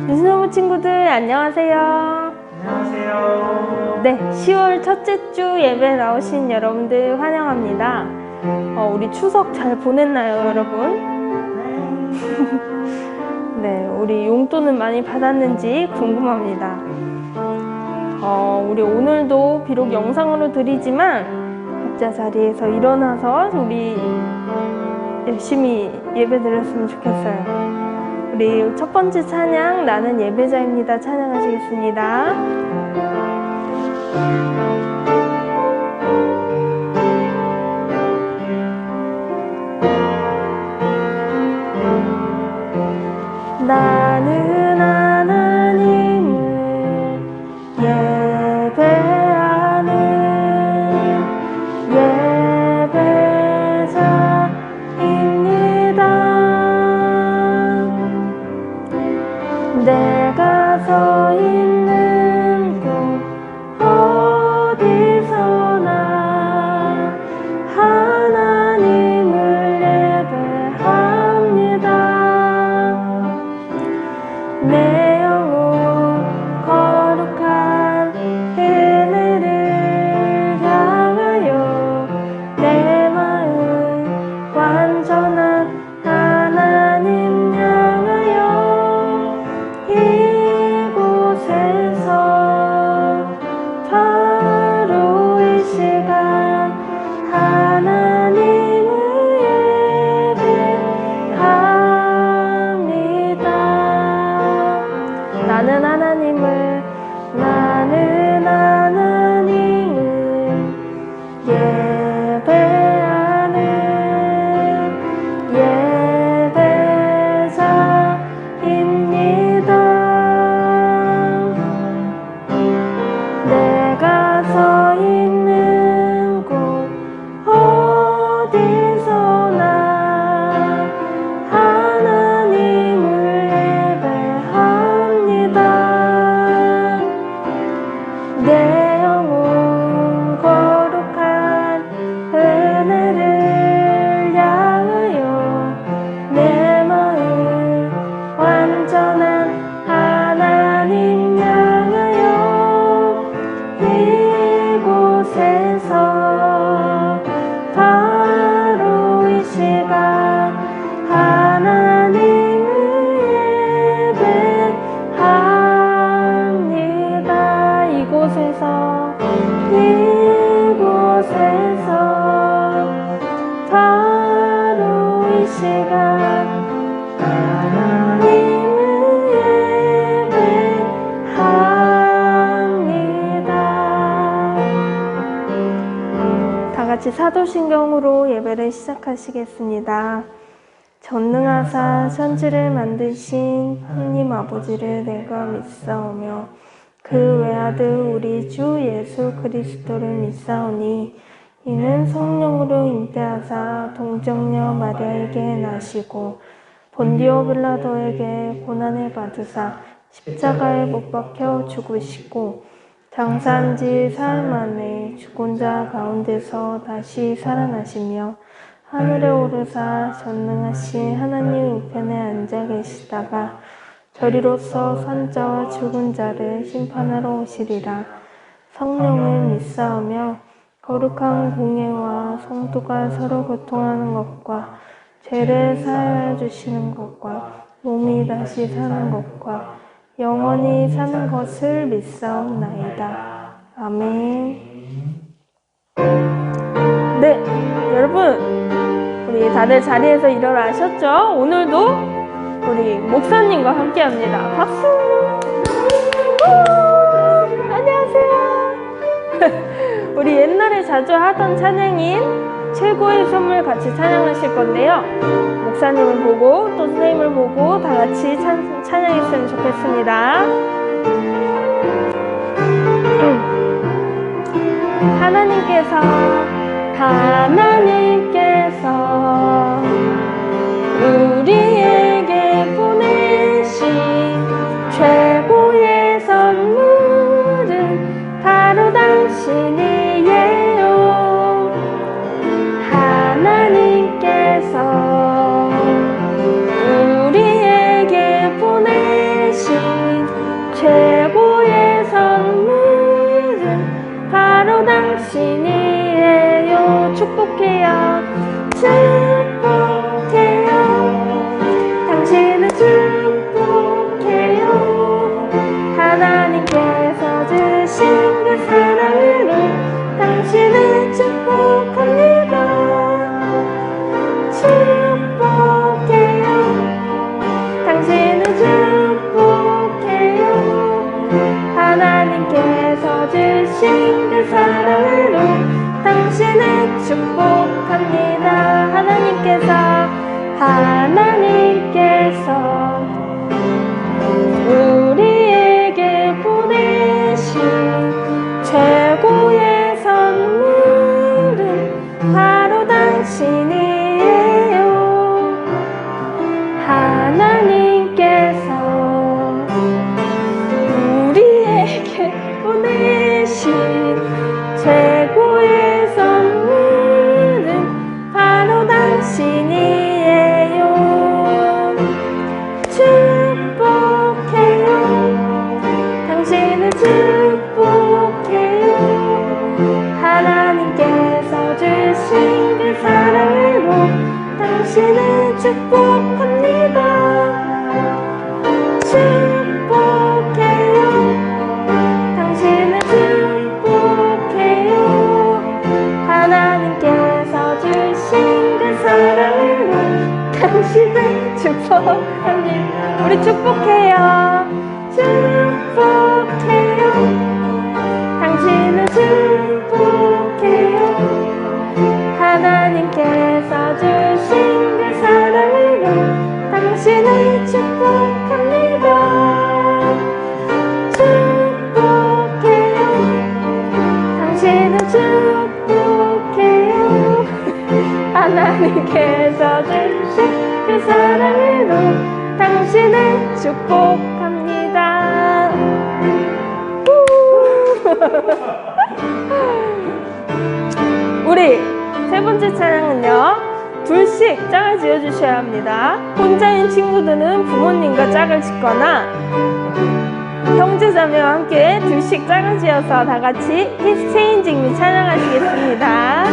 뉴스노브 친구들 안녕하세요. 안녕하세요. 네, 10월 첫째 주 예배 나오신 여러분들 환영합니다. 우리 추석 잘 보냈나요, 여러분? 네, 우리 용돈은 많이 받았는지 궁금합니다. 우리 오늘도 비록 영상으로 드리지만 각자 자리에서 일어나서 우리 열심히 예배 드렸으면 좋겠어요. 우리 첫 번째 찬양, 나는 예배자입니다. 찬양하시겠습니다. 나는 하나님을 예배하는 예배자입니다. 내가 서 있는 곳 어디서나 하나님을 예배합니다. 내 영혼 거룩한 그늘을 향하여 내 마음 완전한 하나님 향하여 이곳에서 바로 이 시간 하나님을 예배합니다. 나는 하나님을 예배하는 예배자입니다. 내가 서 있는 곳 어디서나 하나님을 예배합니다. 내 영혼 거룩한 은혜를 향하여 내 마음 완전한 하나님 향하여 이곳에서 바로 이 시간 하나님을 예배합니다. 이곳에서 바로 이 시간 하나님을 예배합니다. 다 같이 사도신경으로 예배를 시작하시겠습니다. 전능하사 천지를 만드신 하나님 아버지를 내가 믿사오며 그 외아들 우리 주 예수 그리스도를 믿사오니 이는 성령으로 잉태하사 동정녀 마리아에게 나시고 본디오 빌라도에게 고난을 받으사 십자가에 못 박혀 죽으시고 장사한 지 사흘 만에 죽은 자 가운데서 다시 살아나시며 하늘에 오르사 전능하신 하나님 우편에 앉아 계시다가 저리로서 산자와 죽은 자를 심판하러 오시리라. 성령을 믿사오며 거룩한 공예와 성도가 서로 교통하는 것과 죄를 사하여 주시는 것과 몸이 다시 사는 것과 영원히 사는 것을 믿사옵나이다. 아멘. 네, 여러분 우리 다들 자리에서 일어나셨죠? 오늘도 우리 목사님과 함께 합니다. 박수! 안녕하세요. 우리 옛날에 자주 하던 찬양인 최고의 선물 같이 찬양하실 건데요. 목사님을 보고 또 선생님을 보고 다 같이 찬양했으면 좋겠습니다. 하나님께서 우리에게 보내신 최고의 선물은 바로 당신이에요. 하나님께서 우리에게 보내신 축복합니다. 하나님께서 우리에게 보내신 최고의 선물은 바로 당신이에요. 하나님께서 우리에게 보내신 최고의 선물은 바로 당신이에요. 축복해요. 당신을 축복해요. 하나님께서 주신 그 사랑으로 당신을 축복합니다. 축복해요. 당신을 축복해요. 하나님께서 주신 그 사랑으로 당신을 축복합니다. 우리 축복해요. 축복해요. 당신을 축복해요. 하나님께서 주신 그 사랑으로 당신을 축복합니다. 축복해요. 당신을 축복해요. 하나님께서 주신 그 사랑으로 당신을 축복합니다. 우리 세 번째 찬양은요, 둘씩 짝을 지어주셔야 합니다. 혼자인 친구들은 부모님과 짝을 짓거나 형제자매와 함께 둘씩 짝을 지어서 다 같이 He's Changing Me 찬양하시겠습니다.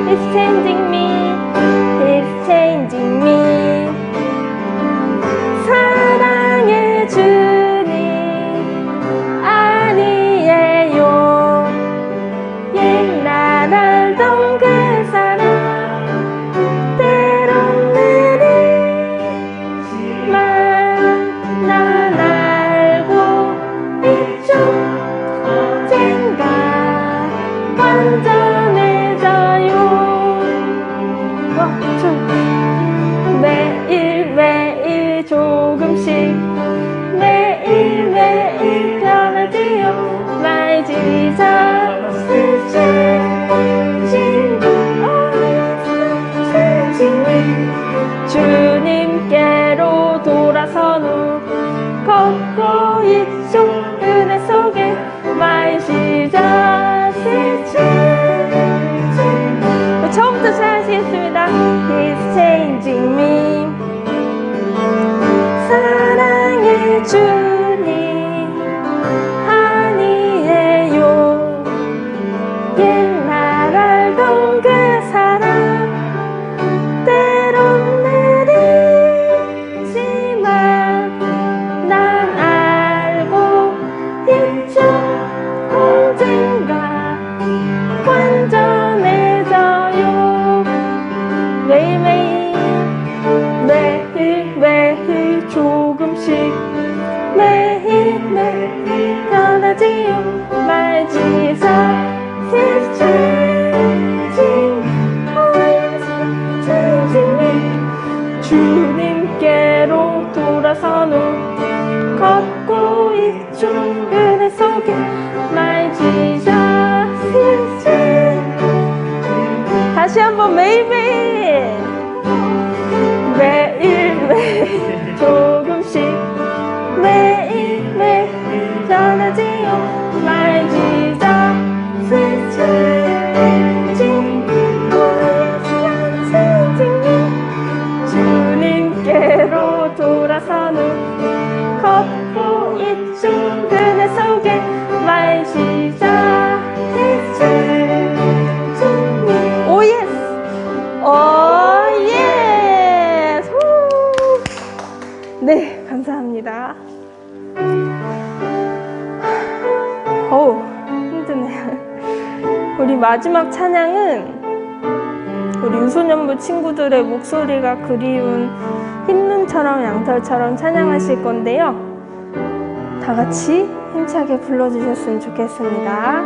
He's changing me, He's changing me. 사랑의 주님 아니에요. 옛날 알던 그 사랑 때론 느리지만 난 알고 있죠. 언젠가 완전해져요. 매일매일 조금씩 매일매일 변하지요. My Jesus is changing me. 주님께로 돌아선 후 걷고 있죠. 은혜 속에 My Jesus is changing me. 처음부터 잘하시겠습니다. He's changing me. 사랑의 주님 아니에요. 옛날 알던 그 사랑 때론 느리지만 난 알고 있죠. 언젠가 완전해져요. 매일매일 조금씩 매일매일 변하지요. My Jesus is changing me. 주님께로 돌아선 후 걷고 있죠. 은혜 속에 My Jesus is changing. 다시 한번 매일매일 조금씩 매일매일 변하지요. My Jesus is changing me. 주님께로 돌아선 후 걷고 있죠. 은혜 속에 My Jesus is changing me. Oh yes, oh yes. 네, 감사합니다. 어우, 힘드네요. 우리 마지막 찬양은 우리 유소년부 친구들의 목소리가 그리운 흰눈처럼 양털처럼 찬양하실 건데요. 다 같이 힘차게 불러주셨으면 좋겠습니다.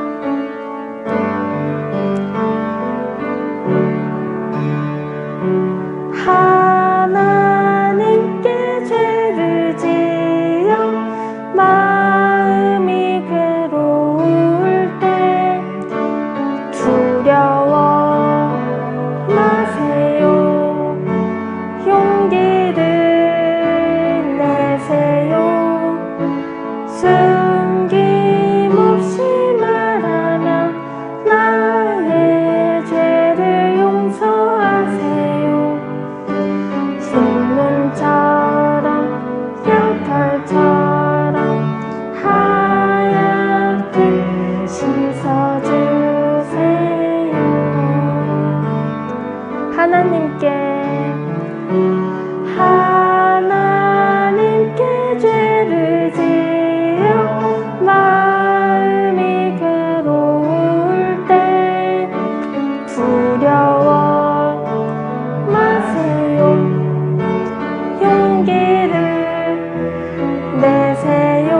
하나님께 죄를 지어 마음이 괴로울 때 두려워 마세요. 용기를 내세요. 숨김없이 말하며 나의 죄를 용서하세요. 신눈처럼 양털처럼 하얗게 씻어주세요. 하나님께 죄를 지어 마음이 괴로울 때 두려워 마세요. 용기를 내세요.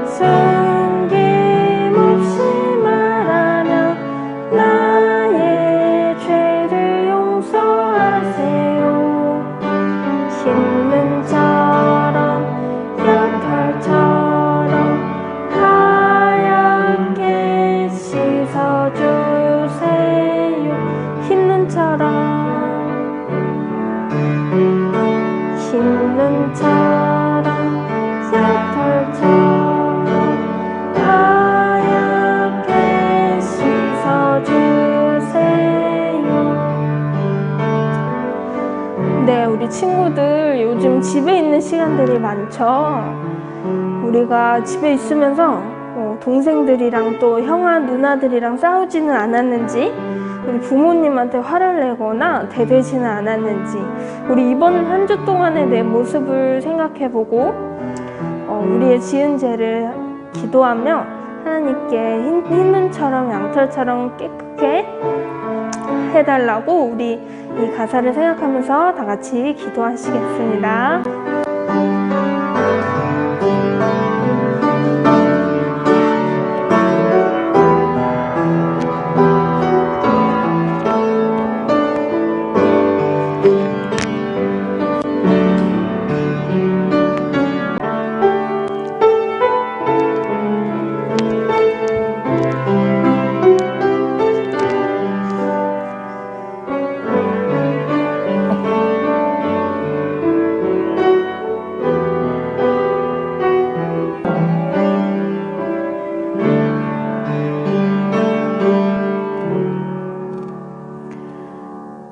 숨김없이 말하며 나의 죄를 용서하세요. 신눈처럼 양털처럼 하얗게 씻어주세요. 흰눈처럼 양털처럼 하얗게 씻어주세요. 네, 우리 친구들 요즘 집에 있는 시간들이 많죠. 우리가 집에 있으면서 동생들이랑 또 형아 누나들이랑 싸우지는 않았는지, 우리 부모님한테 화를 내거나 대들지는 않았는지, 우리 이번 한 주 동안의 내 모습을 생각해보고 우리의 지은 죄를 기도하며 하나님께 흰 눈처럼 양털처럼 깨끗게 해달라고 우리 이 가사를 생각하면서 다 같이 기도하시겠습니다.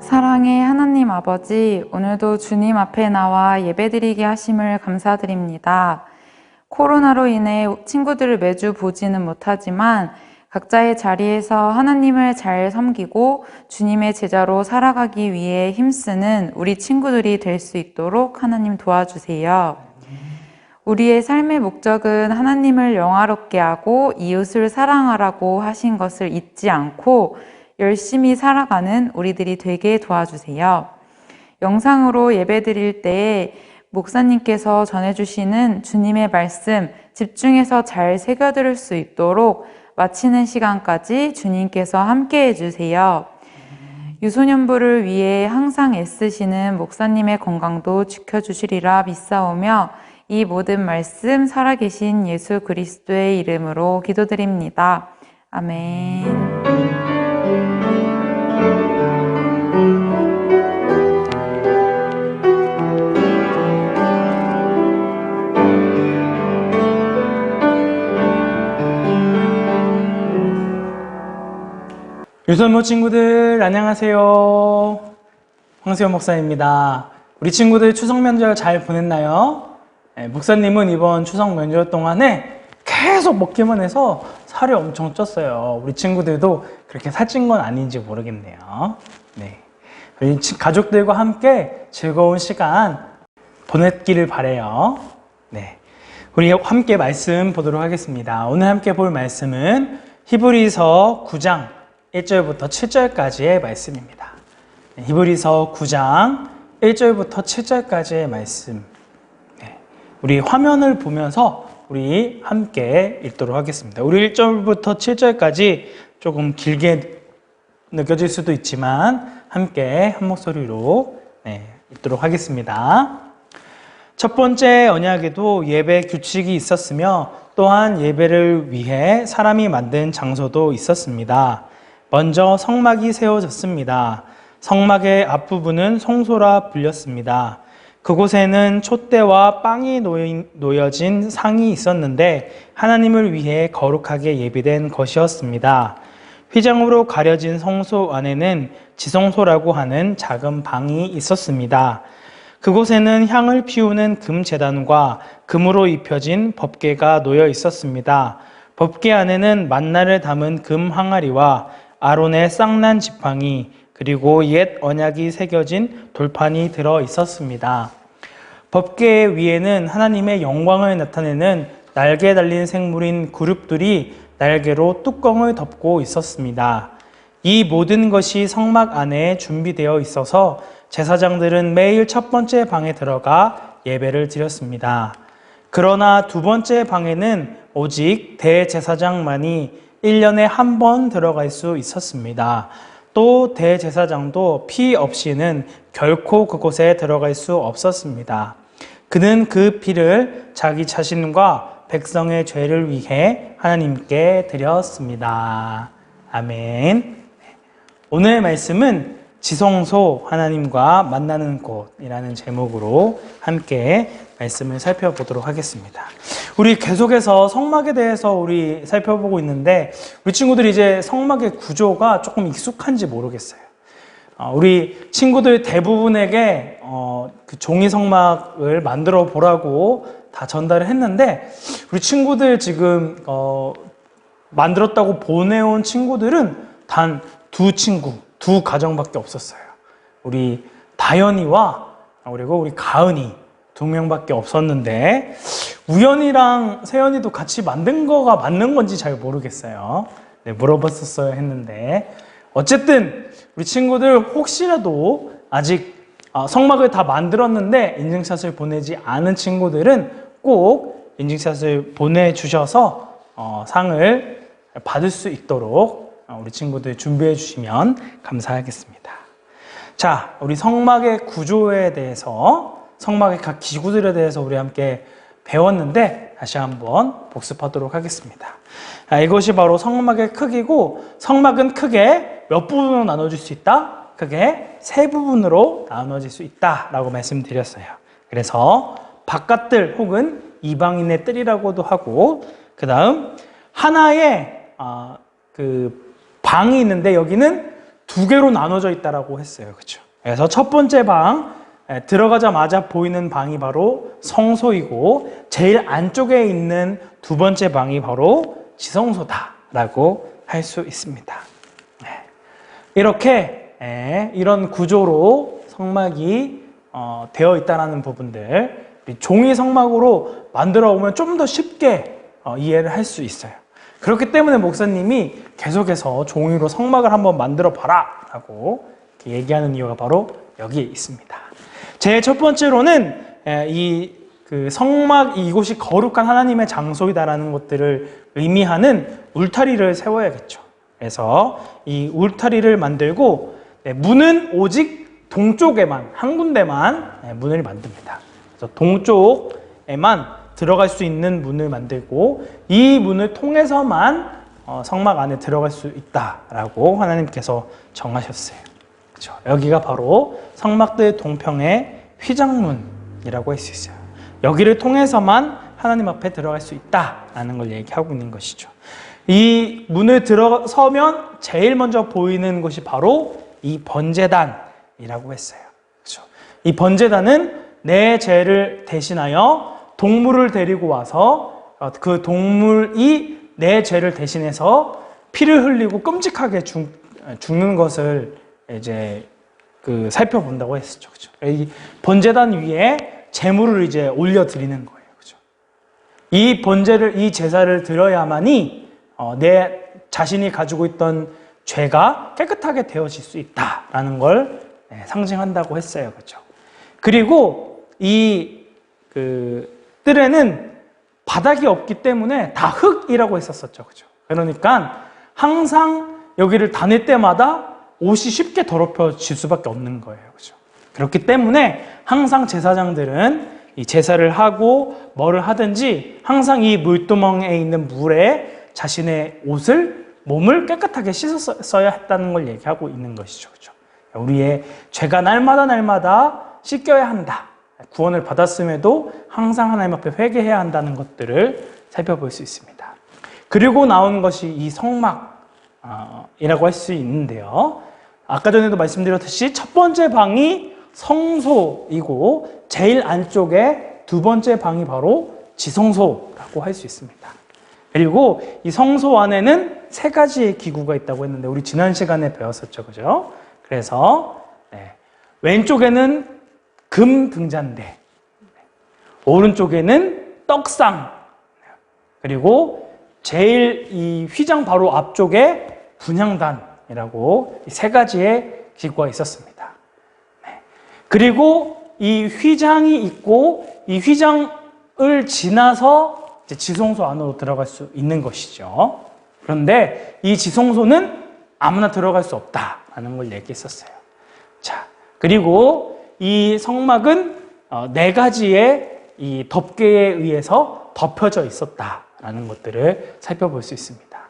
사랑의 하나님 아버지, 오늘도 주님 앞에 나와 예배드리게 하심을 감사드립니다. 코로나로 인해 친구들을 매주 보지는 못하지만 각자의 자리에서 하나님을 잘 섬기고 주님의 제자로 살아가기 위해 힘쓰는 우리 친구들이 될 수 있도록 하나님 도와주세요. 우리의 삶의 목적은 하나님을 영화롭게 하고 이웃을 사랑하라고 하신 것을 잊지 않고 열심히 살아가는 우리들이 되게 도와주세요. 영상으로 예배드릴 때에 목사님께서 전해주시는 주님의 말씀 집중해서 잘 새겨들을 수 있도록 마치는 시간까지 주님께서 함께 해주세요. 유소년부를 위해 항상 애쓰시는 목사님의 건강도 지켜주시리라 믿사오며 이 모든 말씀 살아계신 예수 그리스도의 이름으로 기도드립니다. 아멘. 유소년부 친구들 안녕하세요. 황세현 목사입니다. 우리 친구들 추석 명절 잘 보냈나요? 목사님은 이번 추석 명절 동안에 계속 먹기만 해서 살이 엄청 쪘어요. 우리 친구들도 그렇게 살찐 건 아닌지 모르겠네요. 네, 우리 가족들과 함께 즐거운 시간 보냈기를 바래요. 네, 우리 함께 말씀 보도록 하겠습니다. 오늘 함께 볼 말씀은 히브리서 9장 1절부터 7절까지의 말씀입니다. 네, 히브리서 9장 1절부터 7절까지의 말씀. 네, 우리 화면을 보면서 우리 함께 읽도록 하겠습니다. 우리 1절부터 7절까지 조금 길게 느껴질 수도 있지만 함께 한 목소리로 읽도록 하겠습니다. 첫 번째 언약에도 예배 규칙이 있었으며 또한 예배를 위해 사람이 만든 장소도 있었습니다. 먼저 성막이 세워졌습니다. 성막의 앞부분은 성소라 불렸습니다. 그곳에는 촛대와 빵이 놓여진 상이 있었는데 하나님을 위해 거룩하게 예비된 것이었습니다. 휘장으로 가려진 성소 안에는 지성소라고 하는 작은 방이 있었습니다. 그곳에는 향을 피우는 금 제단과 금으로 입혀진 법궤가 놓여 있었습니다. 법궤 안에는 만나를 담은 금 항아리와 아론의 쌍난 지팡이 그리고 옛 언약이 새겨진 돌판이 들어 있었습니다. 법궤 위에는 하나님의 영광을 나타내는 날개 달린 생물인 그룹들이 날개로 뚜껑을 덮고 있었습니다. 이 모든 것이 성막 안에 준비되어 있어서 제사장들은 매일 첫 번째 방에 들어가 예배를 드렸습니다. 그러나 두 번째 방에는 오직 대제사장만이 1년에 한 번 들어갈 수 있었습니다. 또 대제사장도 피 없이는 결코 그곳에 들어갈 수 없었습니다. 그는 그 피를 자기 자신과 백성의 죄를 위해 하나님께 드렸습니다. 아멘. 오늘 말씀은 지성소 하나님과 만나는 곳이라는 제목으로 함께 말씀을 살펴보도록 하겠습니다. 우리 계속해서 성막에 대해서 우리 살펴보고 있는데 우리 친구들이 이제 성막의 구조가 조금 익숙한지 모르겠어요. 우리 친구들 대부분에게 그 종이 성막을 만들어 보라고 다 전달을 했는데 우리 친구들 지금 만들었다고 보내온 친구들은 단 두 가정밖에 없었어요. 우리 다현이와 그리고 우리 가은이 2명밖에 없었는데 우연이랑 세연이도 같이 만든 거가 맞는 건지 잘 모르겠어요. 물어봤었어야 했는데 어쨌든 우리 친구들 혹시라도 아직 성막을 다 만들었는데 인증샷을 보내지 않은 친구들은 꼭 인증샷을 보내주셔서 상을 받을 수 있도록 우리 친구들 준비해 주시면 감사하겠습니다. 자, 우리 성막의 구조에 대해서 성막의 각 기구들에 대해서 우리 함께 배웠는데 다시 한번 복습하도록 하겠습니다. 이것이 바로 성막의 크기고 성막은 크게 몇 부분으로 나눠질 수 있다? 크게 3부분으로 나눠질 수 있다라고 말씀드렸어요. 그래서 바깥들 혹은 이방인의 뜰이라고도 하고 그 다음 하나의 그 방이 있는데 여기는 2개로 나눠져 있다라고 했어요. 그렇죠? 그래서 첫 번째 방 들어가자마자 보이는 방이 바로 성소이고 제일 안쪽에 있는 두 번째 방이 바로 지성소다라고 할 수 있습니다. 이렇게 이런 구조로 성막이 되어 있다는 부분들 종이 성막으로 만들어 오면 좀 더 쉽게 이해를 할 수 있어요. 그렇기 때문에 목사님이 계속해서 종이로 성막을 한번 만들어 봐라 라고 얘기하는 이유가 바로 여기에 있습니다. 제일 첫 번째로는 그 성막 이곳이 거룩한 하나님의 장소이다라는 것들을 의미하는 울타리를 세워야겠죠. 그래서 이 울타리를 만들고 문은 오직 동쪽에만 한 군데만 문을 만듭니다. 그래서 동쪽에만 들어갈 수 있는 문을 만들고 이 문을 통해서만 성막 안에 들어갈 수 있다라고 하나님께서 정하셨어요. 그렇죠? 여기가 바로 성막들 동평의 휘장문이라고 할 수 있어요. 여기를 통해서만 하나님 앞에 들어갈 수 있다라는 걸 얘기하고 있는 것이죠. 이 문을 들어서면 제일 먼저 보이는 것이 바로 이 번제단이라고 했어요. 그렇죠? 이 번제단은 내 죄를 대신하여 동물을 데리고 와서 그 동물이 내 죄를 대신해서 피를 흘리고 끔찍하게 죽는 것을 이제 그 살펴본다고 했었죠. 그렇죠? 이 번제단 위에 제물을 이제 올려드리는 거예요. 그렇죠? 이 제사를 드려야만이 내 자신이 가지고 있던 죄가 깨끗하게 되어질 수 있다라는 걸 상징한다고 했어요. 그렇죠? 그리고 이 뜰에는 바닥이 없기 때문에 다 흙이라고 했었었죠. 그죠? 그러니까 항상 여기를 다닐 때마다 옷이 쉽게 더럽혀질 수밖에 없는 거예요. 그죠? 그렇기 때문에 항상 제사장들은 이 제사를 하고 뭐를 하든지 항상 이 물두멍에 있는 물에 자신의 옷을, 몸을 깨끗하게 씻었어야 했다는 걸 얘기하고 있는 것이죠. 그죠? 우리의 죄가 날마다 씻겨야 한다. 구원을 받았음에도 항상 하나님 앞에 회개해야 한다는 것들을 살펴볼 수 있습니다. 그리고 나온 것이 이 성막이라고 할 수 있는데요. 아까 전에도 말씀드렸듯이 첫 번째 방이 성소이고 제일 안쪽에 두 번째 방이 바로 지성소라고 할 수 있습니다. 그리고 이 성소 안에는 세 가지의 기구가 있다고 했는데 우리 지난 시간에 배웠었죠. 그죠? 그래서 왼쪽에는 금 등잔대, 오른쪽에는 떡상, 그리고 제일 이 휘장 바로 앞쪽에 분향단이라고 세 가지의 기구가 있었습니다. 그리고 이 휘장이 있고 이 휘장을 지나서 이제 지성소 안으로 들어갈 수 있는 것이죠. 그런데 이 지성소는 아무나 들어갈 수 없다라는 걸 얘기했었어요. 자, 그리고 이 성막은 네 가지의 이 덮개에 의해서 덮여져 있었다라는 것들을 살펴볼 수 있습니다.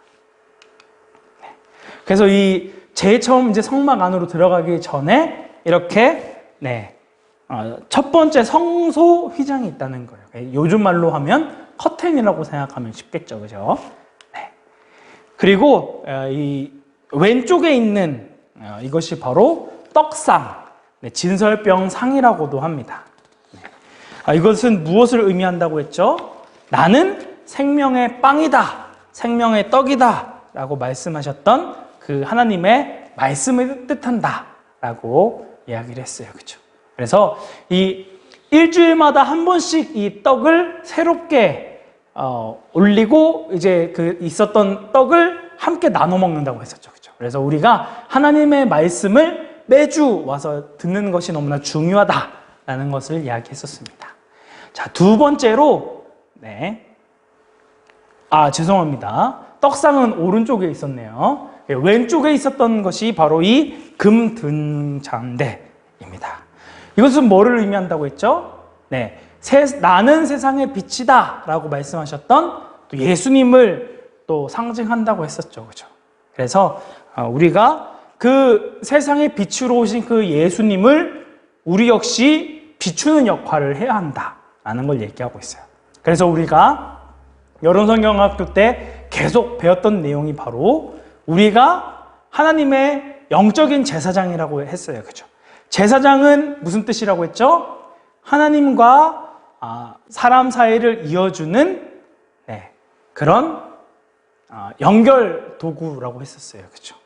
그래서 이 제일 처음 이제 성막 안으로 들어가기 전에 이렇게 첫 번째 성소 휘장이 있다는 거예요. 요즘 말로 하면 커튼이라고 생각하면 쉽겠죠, 그죠? 그리고 이 왼쪽에 있는 이것이 바로 떡상, 진설병상이라고도 합니다. 이것은 무엇을 의미한다고 했죠? 나는 생명의 빵이다, 생명의 떡이다 라고 말씀하셨던 그 하나님의 말씀을 뜻한다 라고 이야기를 했어요. 그렇죠? 그래서 이 일주일마다 한 번씩 이 떡을 새롭게 올리고 이제 그 있었던 떡을 함께 나눠 먹는다고 했었죠. 그렇죠? 그래서 우리가 하나님의 말씀을 매주 와서 듣는 것이 너무나 중요하다라는 것을 이야기했었습니다. 자, 두 번째로 죄송합니다. 떡상은 오른쪽에 있었네요. 왼쪽에 있었던 것이 바로 이 금 등잔대입니다. 이것은 뭐를 의미한다고 했죠? 나는 세상의 빛이다 라고 말씀하셨던 또 예수님을 또 상징한다고 했었죠. 그죠? 그래서 우리가 그 세상의 빛으로 오신 그 예수님을 우리 역시 비추는 역할을 해야 한다라는 걸 얘기하고 있어요. 그래서 우리가 여론성경학교 때 계속 배웠던 내용이 바로 우리가 하나님의 영적인 제사장이라고 했어요. 그죠? 제사장은 무슨 뜻이라고 했죠? 하나님과 사람 사이를 이어주는 그런 연결 도구라고 했었어요. 그죠?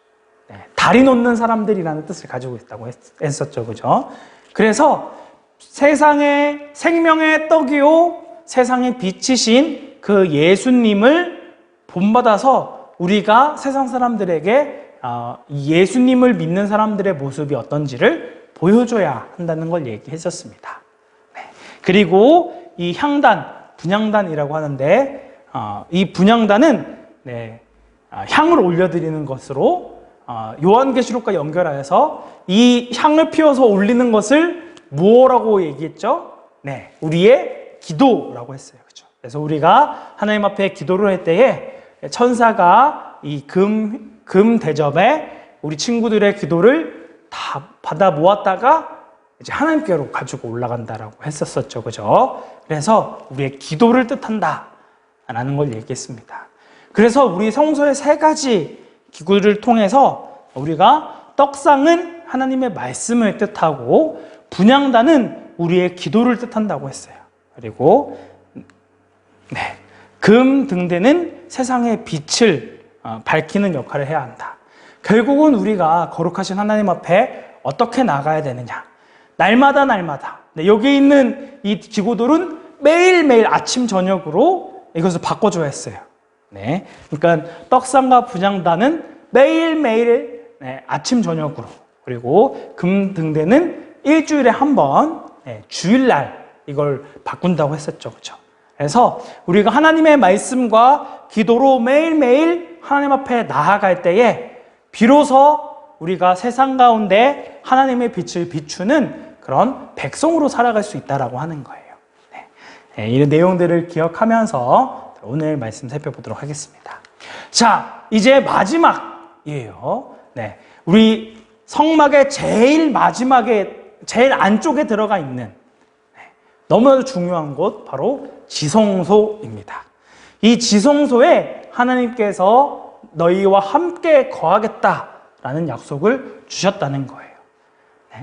다리 놓는 사람들이라는 뜻을 가지고 있다고 했었죠. 그죠? 그래서 세상의 생명의 떡이요 세상의 빛이신 그 예수님을 본받아서 우리가 세상 사람들에게 예수님을 믿는 사람들의 모습이 어떤지를 보여줘야 한다는 걸 얘기했었습니다. 그리고 이 향단, 분향단이라고 하는데 이 분향단은 향을 올려드리는 것으로 요한계시록과 연결하여서 이 향을 피워서 올리는 것을 뭐라고 얘기했죠? 우리의 기도라고 했어요. 그렇죠? 그래서 우리가 하나님 앞에 기도를 할 때에 천사가 이 금 대접에 우리 친구들의 기도를 다 받아 모았다가 이제 하나님께로 가지고 올라간다라고 했었었죠. 그죠? 그래서 우리의 기도를 뜻한다라는 걸 얘기했습니다. 그래서 우리 성소의 세 가지 기구를 통해서 우리가 떡상은 하나님의 말씀을 뜻하고 분향단은 우리의 기도를 뜻한다고 했어요. 그리고 금 등대는 세상의 빛을 밝히는 역할을 해야 한다. 결국은 우리가 거룩하신 하나님 앞에 어떻게 나가야 되느냐. 날마다 여기 있는 이 기구들은 매일매일 아침 저녁으로 이것을 바꿔줘야 했어요. 그러니까 떡상과 분향단은 매일매일 아침 저녁으로, 그리고 금 등대는 일주일에 한 번 주일날 이걸 바꾼다고 했었죠. 그렇죠? 그래서 우리가 하나님의 말씀과 기도로 매일매일 하나님 앞에 나아갈 때에 비로소 우리가 세상 가운데 하나님의 빛을 비추는 그런 백성으로 살아갈 수 있다라고 하는 거예요. 네, 이런 내용들을 기억하면서 오늘 말씀 살펴보도록 하겠습니다. 자, 이제 마지막이에요. 네, 우리 성막의 제일 마지막에, 제일 안쪽에 들어가 있는 너무나도 중요한 곳, 바로 지성소입니다. 이 지성소에 하나님께서 너희와 함께 거하겠다라는 약속을 주셨다는 거예요.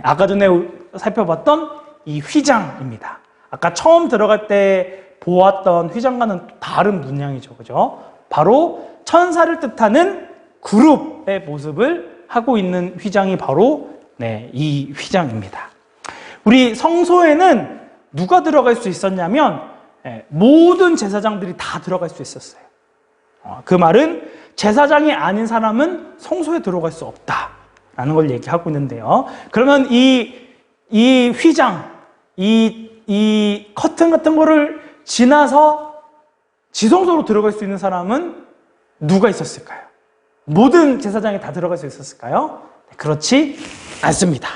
아까 전에 살펴봤던 이 휘장입니다. 아까 처음 들어갈 때 보았던 휘장과는 다른 문양이죠. 그죠? 바로 천사를 뜻하는 그룹의 모습을 하고 있는 휘장이 바로 이 휘장입니다. 우리 성소에는 누가 들어갈 수 있었냐면 모든 제사장들이 다 들어갈 수 있었어요. 그 말은 제사장이 아닌 사람은 성소에 들어갈 수 없다라는 걸 얘기하고 있는데요. 그러면 이 휘장, 이 커튼 같은 거를 지나서 지성소로 들어갈 수 있는 사람은 누가 있었을까요? 모든 제사장이 다 들어갈 수 있었을까요? 그렇지 않습니다.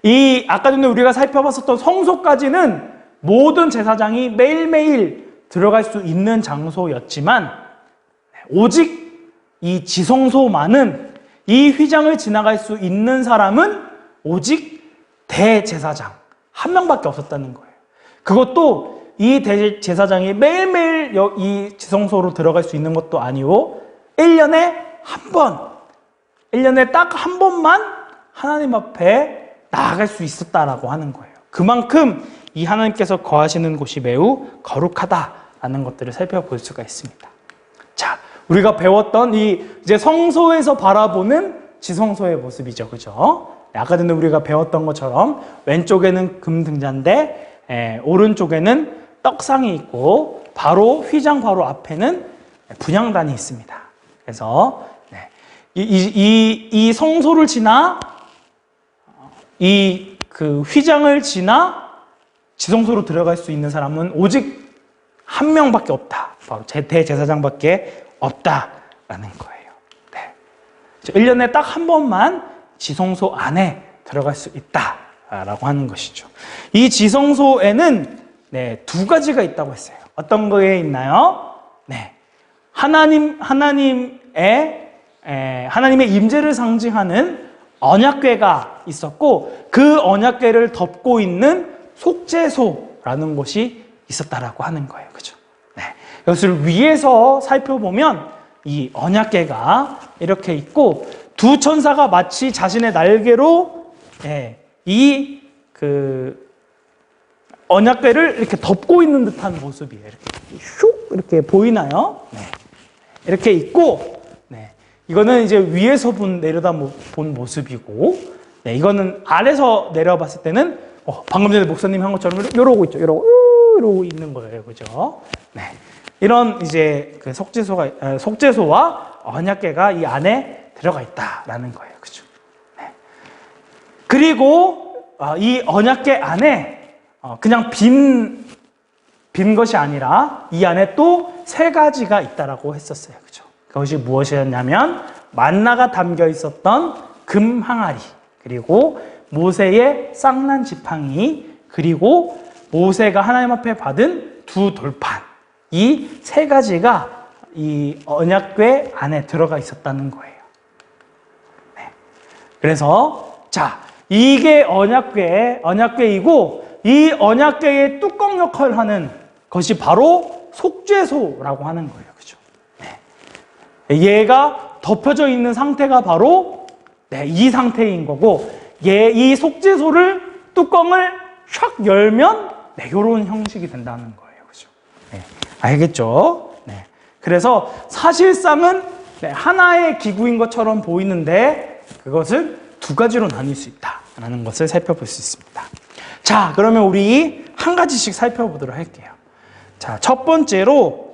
이 아까 전에 우리가 살펴봤었던 성소까지는 모든 제사장이 매일매일 들어갈 수 있는 장소였지만 오직 이 지성소만은 이 휘장을 지나갈 수 있는 사람은 오직 대제사장 한 명밖에 없었다는 거예요. 그것도 이 대제사장이 매일매일 이 지성소로 들어갈 수 있는 것도 아니고 1년에 한 번, 1년에 딱 한 번만 하나님 앞에 나아갈 수 있었다라고 하는 거예요. 그만큼 이 하나님께서 거하시는 곳이 매우 거룩하다라는 것들을 살펴볼 수가 있습니다. 자, 우리가 배웠던 이제 성소에서 바라보는 지성소의 모습이죠. 그죠? 아까 전에 우리가 배웠던 것처럼 왼쪽에는 금 등잔대, 오른쪽에는 떡상이 있고 바로 휘장 바로 앞에는 분향단이 있습니다. 그래서 이 성소를 지나 그 휘장을 지나 지성소로 들어갈 수 있는 사람은 오직 한 명밖에 없다. 바로 대제사장밖에 없다라는 거예요. 네. 1년에 딱 한 번만 지성소 안에 들어갈 수 있다라고 하는 것이죠. 이 지성소에는 두 가지가 있다고 했어요. 어떤 거에 있나요? 하나님의 임재를 상징하는 언약궤가 있었고 그 언약궤를 덮고 있는 속죄소라는 곳이 있었다라고 하는 거예요. 그죠? 이것을 위에서 살펴보면 이 언약궤가 이렇게 있고 두 천사가 마치 자신의 날개로 이 언약궤를 이렇게 덮고 있는 듯한 모습이에요. 이렇게 슉 이렇게 보이나요? 이렇게 있고 이거는 이제 위에서 내려다 본 모습이고, 이거는 아래서 내려봤을 때는 방금 전에 목사님 한 것처럼 이러고 있죠. 이러고 있는 거예요, 그죠? 이런 이제 그 속죄소와 언약궤가 이 안에 들어가 있다라는 거예요, 그죠? 그리고 이 언약궤 안에 그냥 빈 것이 아니라 이 안에 또 세 가지가 있다라고 했었어요, 그죠? 그것이 무엇이었냐면 만나가 담겨 있었던 금 항아리, 그리고 모세의 쌍난 지팡이, 그리고 모세가 하나님 앞에 받은 두 돌판, 이 세 가지가 이 언약궤 안에 들어가 있었다는 거예요. 그래서 자, 이게 언약궤이고 이 언약궤의 뚜껑 역할을 하는 것이 바로 속죄소라고 하는 거예요. 그죠? 얘가 덮여져 있는 상태가 바로 이 상태인 거고, 이 속죄소를 뚜껑을 촥 열면 이런 형식이 된다는 거예요. 그죠? 알겠죠? 그래서 사실상은 하나의 기구인 것처럼 보이는데 그것을 두 가지로 나눌 수 있다라는 것을 살펴볼 수 있습니다. 자, 그러면 우리 한 가지씩 살펴보도록 할게요. 자, 첫 번째로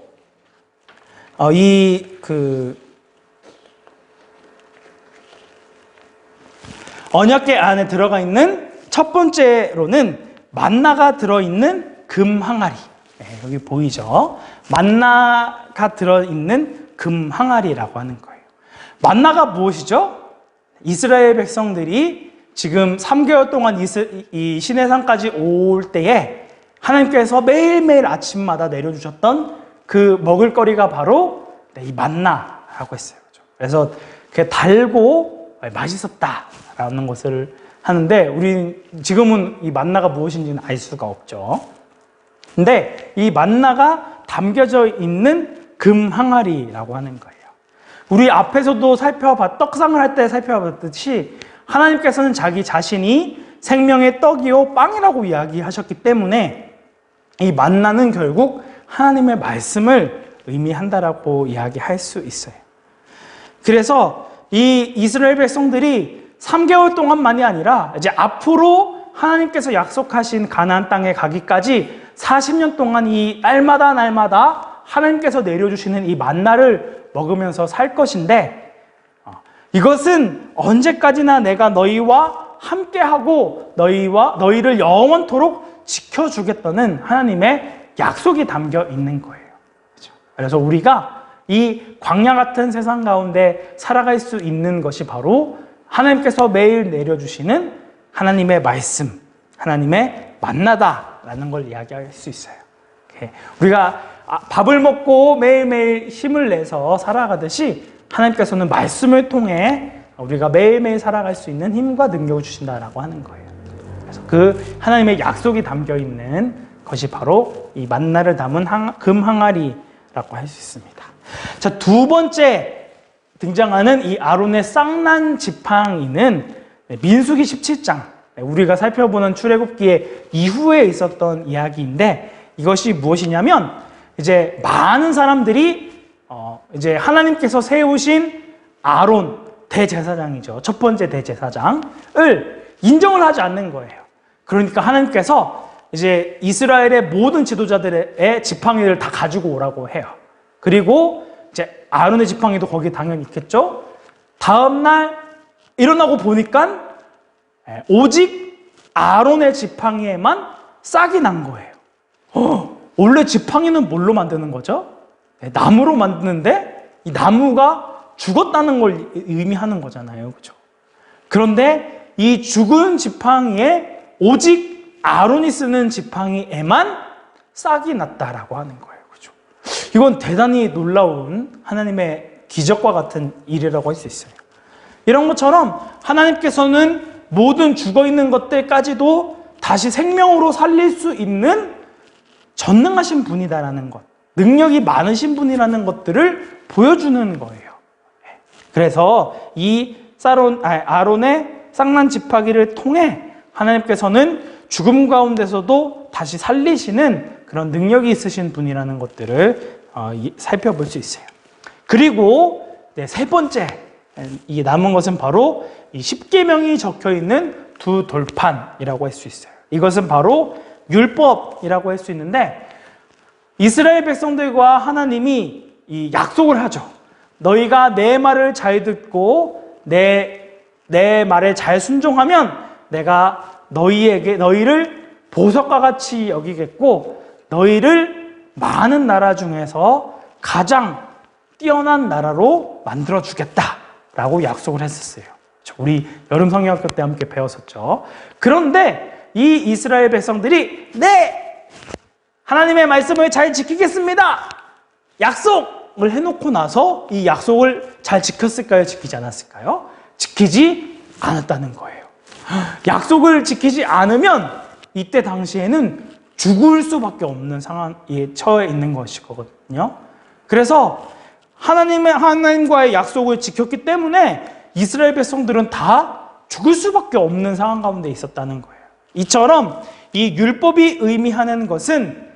언약궤 안에 들어가 있는 첫 번째로는 만나가 들어있는 금 항아리, 네, 여기 보이죠? 만나가 들어있는 금 항아리라고 하는 거예요. 만나가 무엇이죠? 이스라엘 백성들이 지금 3개월 동안 이 시내산까지 올 때에 하나님께서 매일매일 아침마다 내려주셨던 그 먹을거리가 바로 이 만나라고 했어요. 그래서 그게 달고 맛있었다라는 것을 하는데 우리 지금은 이 만나가 무엇인지는 알 수가 없죠. 근데 이 만나가 담겨져 있는 금 항아리라고 하는 거예요. 우리 앞에서도 떡상을 할 때 살펴봤듯이 하나님께서는 자기 자신이 생명의 떡이요 빵이라고 이야기하셨기 때문에 이 만나는 결국 하나님의 말씀을 의미한다라고 이야기할 수 있어요. 그래서 이 이스라엘 백성들이 3개월 동안만이 아니라 이제 앞으로 하나님께서 약속하신 가나안 땅에 가기까지 40년 동안 이 날마다 하나님께서 내려주시는 이 만나를 먹으면서 살 것인데 이것은 언제까지나 내가 너희와 함께하고 너희를 영원토록 지켜주겠다는 하나님의 약속이 담겨 있는 거예요. 그래서 우리가 이 광야 같은 세상 가운데 살아갈 수 있는 것이 바로 하나님께서 매일 내려주시는 하나님의 말씀, 하나님의 만나다라는 걸 이야기할 수 있어요. 우리가 밥을 먹고 매일매일 힘을 내서 살아가듯이 하나님께서는 말씀을 통해 우리가 매일매일 살아갈 수 있는 힘과 능력을 주신다라고 하는 거예요. 그래서 그 하나님의 약속이 담겨 있는 것이 바로 이 만나를 담은 금 항아리라고 할 수 있습니다. 자, 두 번째 등장하는 이 아론의 쌍난 지팡이는 민수기 17장, 우리가 살펴보는 출애굽기의 이후에 있었던 이야기인데 이것이 무엇이냐면 이제 많은 사람들이 이제 하나님께서 세우신 아론 대제사장이죠. 첫 번째 대제사장을 인정을 하지 않는 거예요. 그러니까 하나님께서 이제 이스라엘의 모든 지도자들의 지팡이를 다 가지고 오라고 해요. 그리고 이제 아론의 지팡이도 거기 당연히 있겠죠. 다음날 일어나고 보니까 오직 아론의 지팡이에만 싹이 난 거예요. 원래 지팡이는 뭘로 만드는 거죠? 나무로 만드는데 이 나무가 죽었다는 걸 의미하는 거잖아요. 그렇죠? 그런데 이 죽은 지팡이에 오직 아론이 쓰는 지팡이에만 싹이 났다라고 하는 거예요. 그렇죠? 이건 대단히 놀라운 하나님의 기적과 같은 일이라고 할 수 있어요. 이런 것처럼 하나님께서는 모든 죽어있는 것들까지도 다시 생명으로 살릴 수 있는 전능하신 분이다라는 것, 능력이 많으신 분이라는 것들을 보여주는 거예요. 그래서 이 아론의 쌍난 지팡이를 통해 하나님께서는 죽음 가운데서도 다시 살리시는 그런 능력이 있으신 분이라는 것들을 살펴볼 수 있어요. 그리고 세 번째, 이 남은 것은 바로 이 십계명이 적혀 있는 두 돌판이라고 할 수 있어요. 이것은 바로 율법이라고 할 수 있는데 이스라엘 백성들과 하나님이 이 약속을 하죠. 너희가 내 말을 잘 듣고 내 말에 잘 순종하면 내가 너희를 보석과 같이 여기겠고 너희를 많은 나라 중에서 가장 뛰어난 나라로 만들어 주겠다라고 약속을 했었어요. 우리 여름 성경학교 때 함께 배웠었죠. 그런데 이 이스라엘 백성들이 하나님의 말씀을 잘 지키겠습니다. 약속을 해놓고 나서 이 약속을 잘 지켰을까요? 지키지 않았을까요? 지키지 않았다는 거예요. 약속을 지키지 않으면 이때 당시에는 죽을 수밖에 없는 상황에 처해 있는 것이거든요. 그래서 하나님과의 약속을 지켰기 때문에 이스라엘 백성들은 다 죽을 수밖에 없는 상황 가운데 있었다는 거예요. 이처럼 이 율법이 의미하는 것은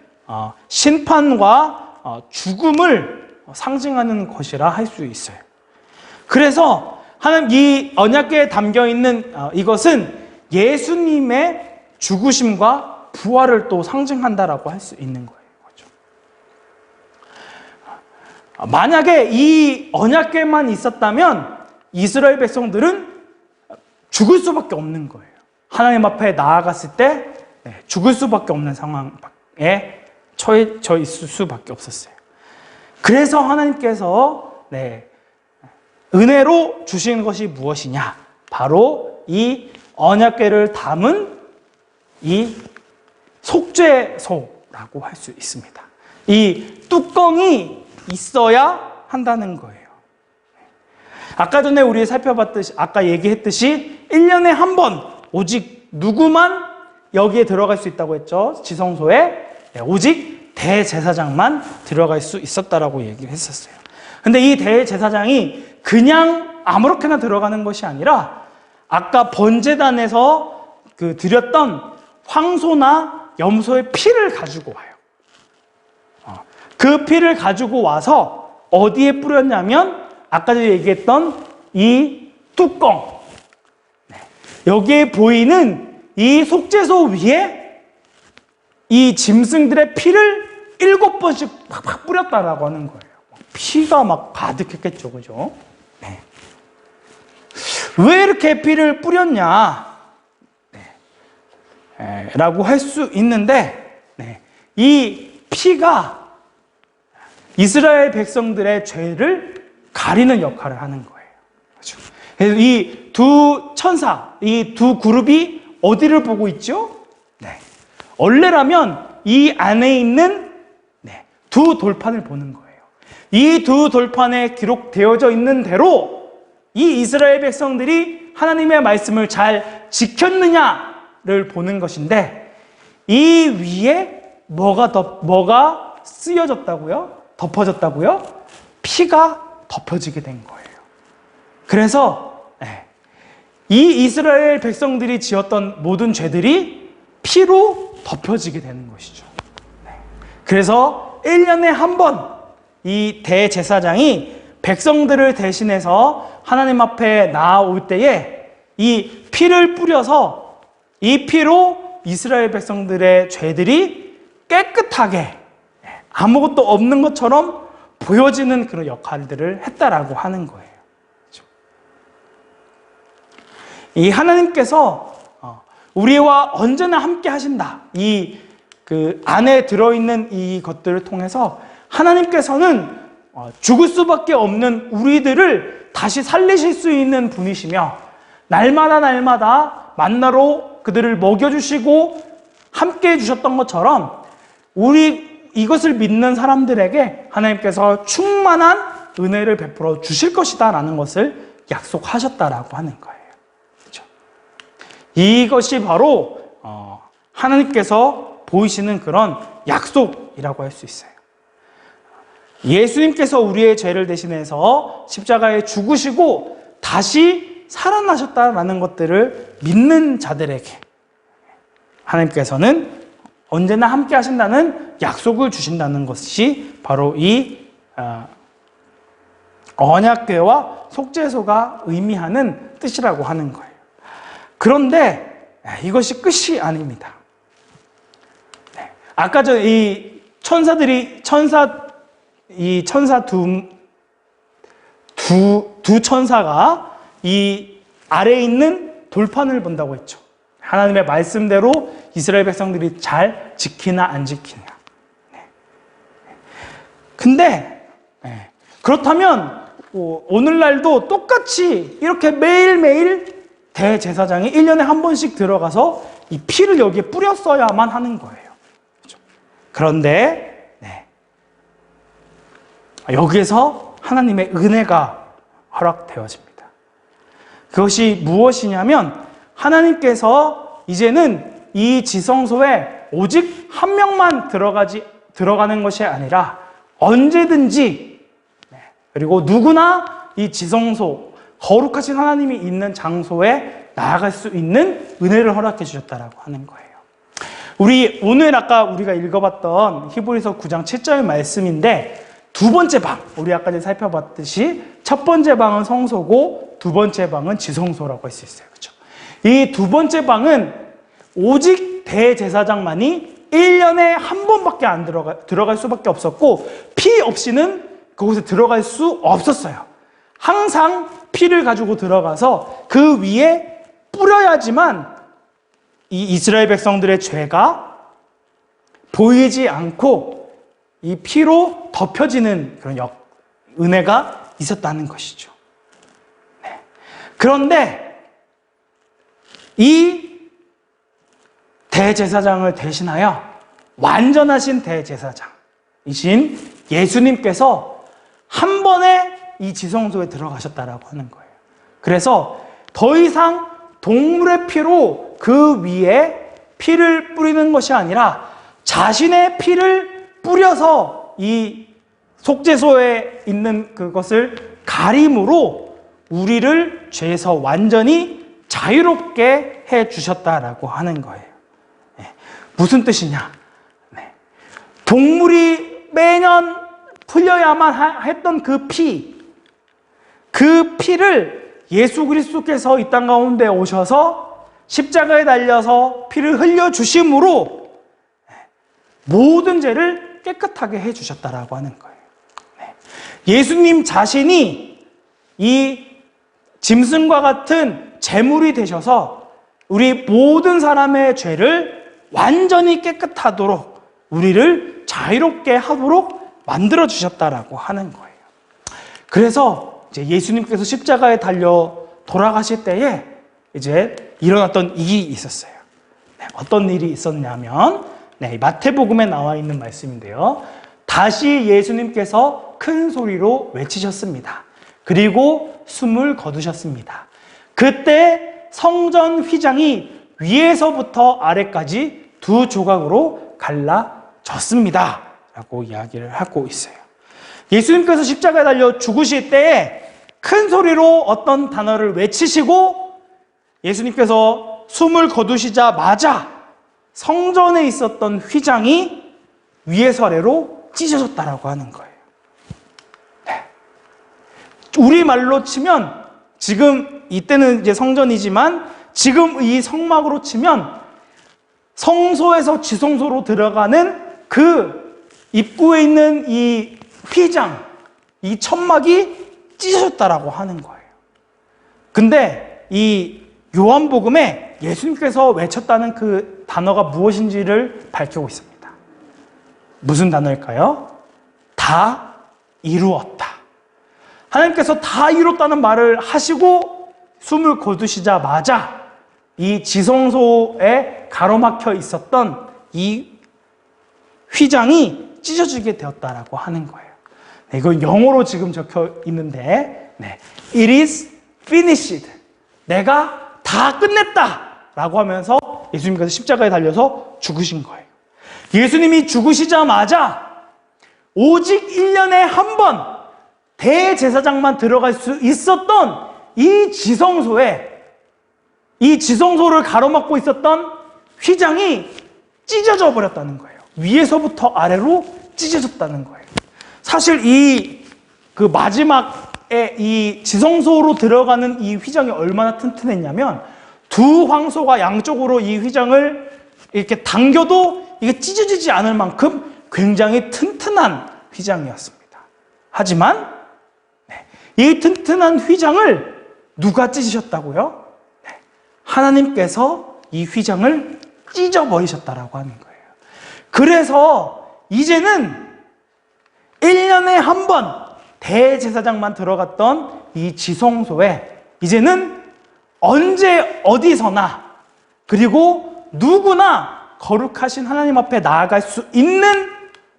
심판과 죽음을 상징하는 것이라 할 수 있어요. 그래서 하나님 이 언약궤에 담겨 있는 이것은 예수님의 죽으심과 부활을 또 상징한다라고 할 수 있는 거예요. 그렇죠? 만약에 이 언약궤만 있었다면 이스라엘 백성들은 죽을 수밖에 없는 거예요. 하나님 앞에 나아갔을 때 죽을 수밖에 없는 상황에 처해져 있을 수밖에 없었어요. 그래서 하나님께서 은혜로 주신 것이 무엇이냐? 바로 이 언약궤를 담은 이 속죄소라고 할 수 있습니다. 이 뚜껑이 있어야 한다는 거예요. 아까 전에 우리 살펴봤듯이, 아까 얘기했듯이 1년에 한 번 오직 누구만 여기에 들어갈 수 있다고 했죠? 지성소에 오직 대제사장만 들어갈 수 있었다라고 얘기를 했었어요. 근데 이 대제사장이 그냥 아무렇게나 들어가는 것이 아니라 아까 번제단에서 드렸던 황소나 염소의 피를 가지고 와요. 그 피를 가지고 와서 어디에 뿌렸냐면 아까 전에 얘기했던 이 뚜껑, 여기에 보이는 이 속죄소 위에 이 짐승들의 피를 7번씩 팍팍 뿌렸다라고 하는 거예요. 피가 막 가득했겠죠, 그죠? 네. 왜 이렇게 피를 뿌렸냐? 라고 할 수 있는데, 이 피가 이스라엘 백성들의 죄를 가리는 역할을 하는 거예요. 그렇죠? 그래서 이 두 천사, 이 두 그룹이 어디를 보고 있죠? 원래라면 이 안에 있는 두 돌판을 보는 거예요. 이 두 돌판에 기록되어져 있는 대로 이 이스라엘 백성들이 하나님의 말씀을 잘 지켰느냐를 보는 것인데, 이 위에 뭐가 쓰여졌다고요? 덮어졌다고요? 피가 덮여지게 된 거예요. 그래서 이 이스라엘 백성들이 지었던 모든 죄들이 피로 덮여지게 되는 것이죠. 그래서 1년에 한 번 이 대제사장이 백성들을 대신해서 하나님 앞에 나아올 때에 이 피를 뿌려서 이 피로 이스라엘 백성들의 죄들이 깨끗하게 아무것도 없는 것처럼 보여지는 그런 역할들을 했다라고 하는 거예요. 그렇죠? 이 하나님께서 우리와 언제나 함께 하신다. 안에 들어있는 이 것들을 통해서 하나님께서는 죽을 수밖에 없는 우리들을 다시 살리실 수 있는 분이시며, 날마다 만나로 그들을 먹여주시고 함께 해주셨던 것처럼 이것을 믿는 사람들에게 하나님께서 충만한 은혜를 베풀어 주실 것이다 라는 것을 약속하셨다라고 하는 거예요. 그렇죠? 이것이 바로 하나님께서 보이시는 그런 약속이라고 할 수 있어요. 예수님께서 우리의 죄를 대신해서 십자가에 죽으시고 다시 살아나셨다라는 것들을 믿는 자들에게 하나님께서는 언제나 함께 하신다는 약속을 주신다는 것이 바로 이 언약궤와 속죄소가 의미하는 뜻이라고 하는 거예요. 그런데 이것이 끝이 아닙니다. 아까 전 이 천사 두 천사가 이 아래에 있는 돌판을 본다고 했죠. 하나님의 말씀대로 이스라엘 백성들이 잘 지키나 안 지키냐. 근데 그렇다면 오늘날도 똑같이 이렇게 매일매일 대제사장이 1년에 한 번씩 들어가서 이 피를 여기에 뿌렸어야만 하는 거예요. 그런데 여기에서 하나님의 은혜가 허락되어집니다. 그것이 무엇이냐면, 하나님께서 이제는 이 지성소에 오직 한 명만 들어가는 것이 아니라 언제든지, 그리고 누구나 이 지성소, 거룩하신 하나님이 있는 장소에 나아갈 수 있는 은혜를 허락해 주셨다라고 하는 거예요. 오늘 아까 우리가 읽어봤던 히브리서 9장 7절 말씀인데, 두 번째 방, 우리 아까 전에 살펴봤듯이 첫 번째 방은 성소고 두 번째 방은 지성소라고 할 수 있어요. 그렇죠? 이 두 번째 방은 오직 대제사장만이 1년에 한 번밖에 안 들어갈 수밖에 없었고, 피 없이는 그곳에 들어갈 수 없었어요. 항상 피를 가지고 들어가서 그 위에 뿌려야지만 이 이스라엘 백성들의 죄가 보이지 않고 이 피로 덮여지는 그런 은혜가 있었다는 것이죠. 네. 그런데 이 대제사장을 대신하여 완전하신 대제사장이신 예수님께서 한 번에 이 지성소에 들어가셨다라고 하는 거예요. 그래서 더 이상 동물의 피로 그 위에 피를 뿌리는 것이 아니라 자신의 피를 뿌려서 이 속죄소에 있는 그것을 가림으로 우리를 죄에서 완전히 자유롭게 해 주셨다라고 하는 거예요. 네. 무슨 뜻이냐? 네. 동물이 매년 풀려야만 했던 그 피를 예수 그리스도께서 이 땅 가운데 오셔서 십자가에 달려서 피를 흘려주심으로 모든 죄를 깨끗하게 해주셨다라고 하는 거예요. 예수님 자신이 이 짐승과 같은 제물이 되셔서 우리 모든 사람의 죄를 완전히 깨끗하도록 우리를 자유롭게 하도록 만들어 주셨다라고 하는 거예요. 그래서 이제 예수님께서 십자가에 달려 돌아가실 때에 이제 일어났던 일이 있었어요. 네, 어떤 일이 있었냐면 마태복음에 나와 있는 말씀인데요. 다시 예수님께서 큰 소리로 외치셨습니다. 그리고 숨을 거두셨습니다. 그때 성전 휘장이 위에서부터 아래까지 두 조각으로 갈라졌습니다. 라고 이야기를 하고 있어요. 예수님께서 십자가에 달려 죽으실 때에 큰 소리로 어떤 단어를 외치시고 예수님께서 숨을 거두시자마자 성전에 있었던 휘장이 위에서 아래로 찢어졌다라고 하는 거예요. 네. 우리말로 치면 지금 이때는 이제 성전이지만 지금 이 성막으로 치면 성소에서 지성소로 들어가는 그 입구에 있는 이 휘장, 이 천막이 찢어졌다라고 하는 거예요. 근데 이 요한복음에 예수님께서 외쳤다는 그 단어가 무엇인지를 밝히고 있습니다. 무슨 단어일까요? 다 이루었다. 하나님께서 다 이뤘다는 말을 하시고 숨을 거두시자마자 이 지성소에 가로막혀 있었던 이 휘장이 찢어지게 되었다라고 하는 거예요. 네, 이건 영어로 지금 적혀 있는데, It is finished. 내가 다 끝냈다라고 하면서 예수님께서 십자가에 달려서 죽으신 거예요. 예수님이 죽으시자마자 오직 1년에 한 번 대제사장만 들어갈 수 있었던 이 지성소를 가로막고 있었던 휘장이 찢어져 버렸다는 거예요. 위에서부터 아래로 찢어졌다는 거예요. 사실 그 마지막에 이 지성소로 들어가는 이 휘장이 얼마나 튼튼했냐면 두 황소가 양쪽으로 이 휘장을 이렇게 당겨도 이게 찢어지지 않을 만큼 굉장히 튼튼한 휘장이었습니다. 하지만 이 튼튼한 휘장을 누가 찢으셨다고요? 하나님께서 이 휘장을 찢어버리셨다라고 하는 거예요. 그래서 이제는 1년에 한 번 대제사장만 들어갔던 이 지성소에 이제는 언제 어디서나 그리고 누구나 거룩하신 하나님 앞에 나아갈 수 있는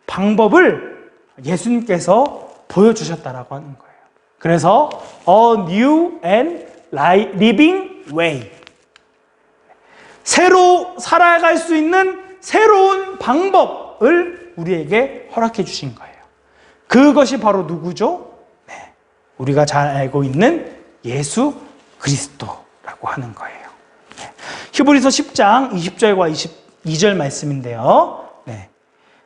방법을 예수님께서 보여주셨다라고 하는 거예요. 그래서 A new and living way. 새로 살아갈 수 있는 새로운 방법을 우리에게 허락해 주신 거예요. 그것이 바로 누구죠? 우리가 잘 알고 있는 예수 그리스도라고 하는 거예요. 히브리서 10장 20절과 22절 말씀인데요.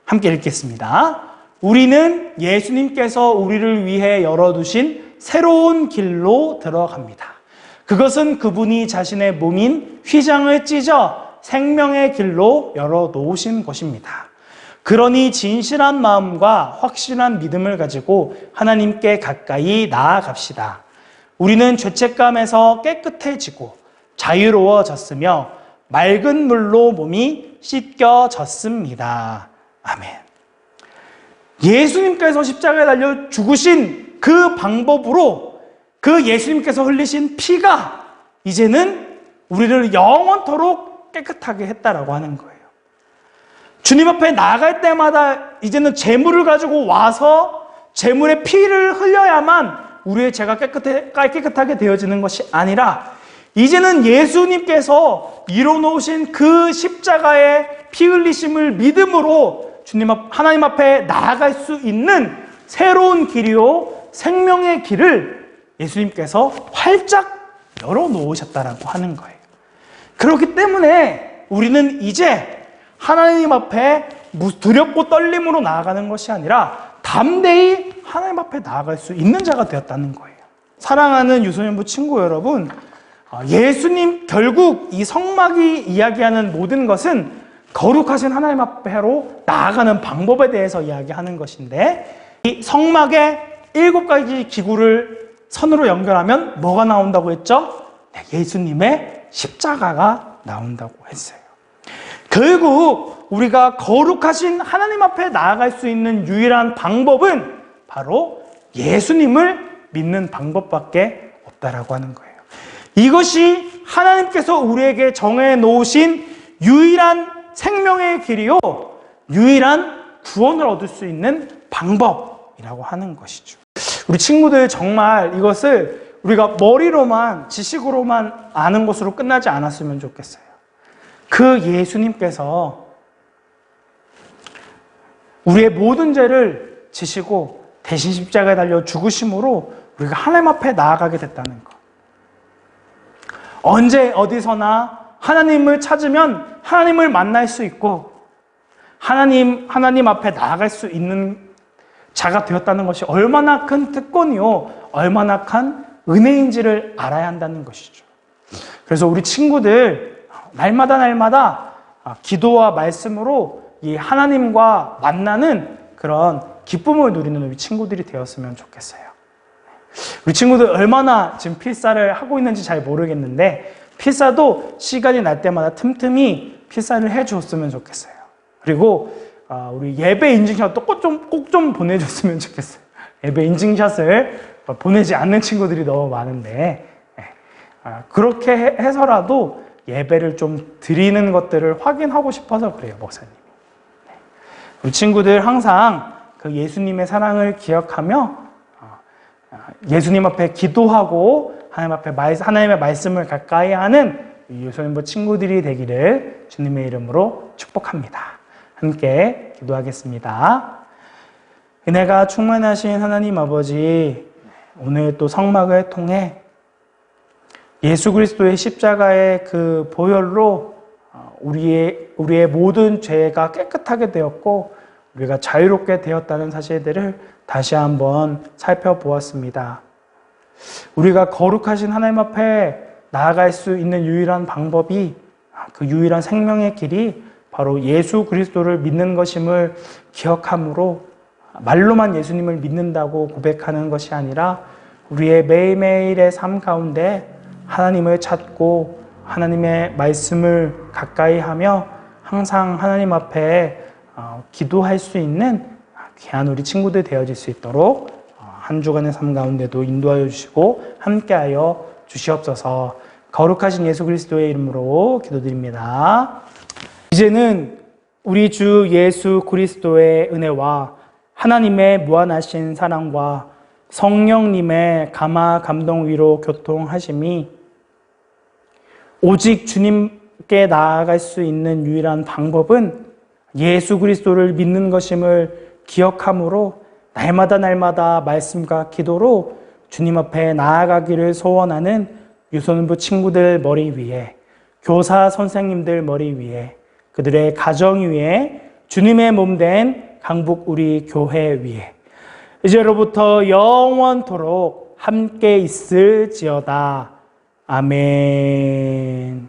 함께 읽겠습니다. 우리는 예수님께서 우리를 위해 열어두신 새로운 길로 들어갑니다. 그것은 그분이 자신의 몸인 휘장을 찢어 생명의 길로 열어놓으신 것입니다. 그러니 진실한 마음과 확실한 믿음을 가지고 하나님께 가까이 나아갑시다. 우리는 죄책감에서 깨끗해지고 자유로워졌으며 맑은 물로 몸이 씻겨졌습니다. 아멘. 예수님께서 십자가에 달려 죽으신 그 방법으로 그 예수님께서 흘리신 피가 이제는 우리를 영원토록 깨끗하게 했다라고 하는 거예요. 주님 앞에 나아갈 때마다 이제는 제물을 가지고 와서 제물의 피를 흘려야만 우리의 죄가 깨끗하게 되어지는 것이 아니라 이제는 예수님께서 이뤄놓으신 그 십자가의 피 흘리심을 믿음으로 하나님 앞에 나아갈 수 있는 새로운 길이요 생명의 길을 예수님께서 활짝 열어놓으셨다라고 하는 거예요. 그렇기 때문에 우리는 이제 하나님 앞에 두렵고 떨림으로 나아가는 것이 아니라 담대히 하나님 앞에 나아갈 수 있는 자가 되었다는 거예요. 사랑하는 유소년부 친구 여러분, 예수님 결국 이 성막이 이야기하는 모든 것은 거룩하신 하나님 앞으로 나아가는 방법에 대해서 이야기하는 것인데, 이 성막의 7가지 기구를 선으로 연결하면 뭐가 나온다고 했죠? 네, 예수님의 십자가가 나온다고 했어요. 결국 우리가 거룩하신 하나님 앞에 나아갈 수 있는 유일한 방법은 바로 예수님을 믿는 방법밖에 없다라고 하는 거예요. 이것이 하나님께서 우리에게 정해 놓으신 유일한 생명의 길이요, 유일한 구원을 얻을 수 있는 방법이라고 하는 것이죠. 우리 친구들 정말 이것을 우리가 머리로만, 지식으로만 아는 것으로 끝나지 않았으면 좋겠어요. 그 예수님께서 우리의 모든 죄를 지시고 대신 십자가에 달려 죽으심으로 우리가 하나님 앞에 나아가게 됐다는 것. 언제 어디서나 하나님을 찾으면 하나님을 만날 수 있고 하나님 앞에 나아갈 수 있는 자가 되었다는 것이 얼마나 큰 특권이요, 얼마나 큰 은혜인지를 알아야 한다는 것이죠. 그래서 우리 친구들 날마다 기도와 말씀으로 이 하나님과 만나는 그런 기쁨을 누리는 우리 친구들이 되었으면 좋겠어요. 우리 친구들 얼마나 지금 필사를 하고 있는지 잘 모르겠는데 필사도 시간이 날 때마다 틈틈이 필사를 해줬으면 좋겠어요. 그리고 우리 예배 인증샷도 꼭 좀 보내줬으면 좋겠어요. 예배 인증샷을 보내지 않는 친구들이 너무 많은데 그렇게 해서라도 예배를 좀 드리는 것들을 확인하고 싶어서 그래요, 목사님. 우리 친구들 항상 그 예수님의 사랑을 기억하며 예수님 앞에 기도하고 하나님의 말씀을 가까이 하는 유소년부 친구들이 되기를 주님의 이름으로 축복합니다. 함께 기도하겠습니다. 은혜가 충만하신 하나님 아버지, 오늘 또 성막을 통해 예수 그리스도의 십자가의 그 보혈로 우리의 모든 죄가 깨끗하게 되었고 우리가 자유롭게 되었다는 사실들을 다시 한번 살펴보았습니다. 우리가 거룩하신 하나님 앞에 나아갈 수 있는 유일한 방법이, 그 유일한 생명의 길이 바로 예수 그리스도를 믿는 것임을 기억함으로 말로만 예수님을 믿는다고 고백하는 것이 아니라 우리의 매일매일의 삶 가운데 하나님을 찾고 하나님의 말씀을 가까이 하며 항상 하나님 앞에 기도할 수 있는 귀한 우리 친구들 되어질 수 있도록 한 주간의 삶 가운데도 인도하여 주시고 함께하여 주시옵소서. 거룩하신 예수 그리스도의 이름으로 기도드립니다. 이제는 우리 주 예수 그리스도의 은혜와 하나님의 무한하신 사랑과 성령님의 감화 감동 위로 교통하심이 오직 주님께 나아갈 수 있는 유일한 방법은 예수 그리스도를 믿는 것임을 기억함으로 날마다 말씀과 기도로 주님 앞에 나아가기를 소원하는 유소년부 친구들 머리 위에, 교사 선생님들 머리 위에, 그들의 가정 위에, 주님의 몸된 강북 우리 교회 위에 이제로부터 영원토록 함께 있을지어다. 아멘.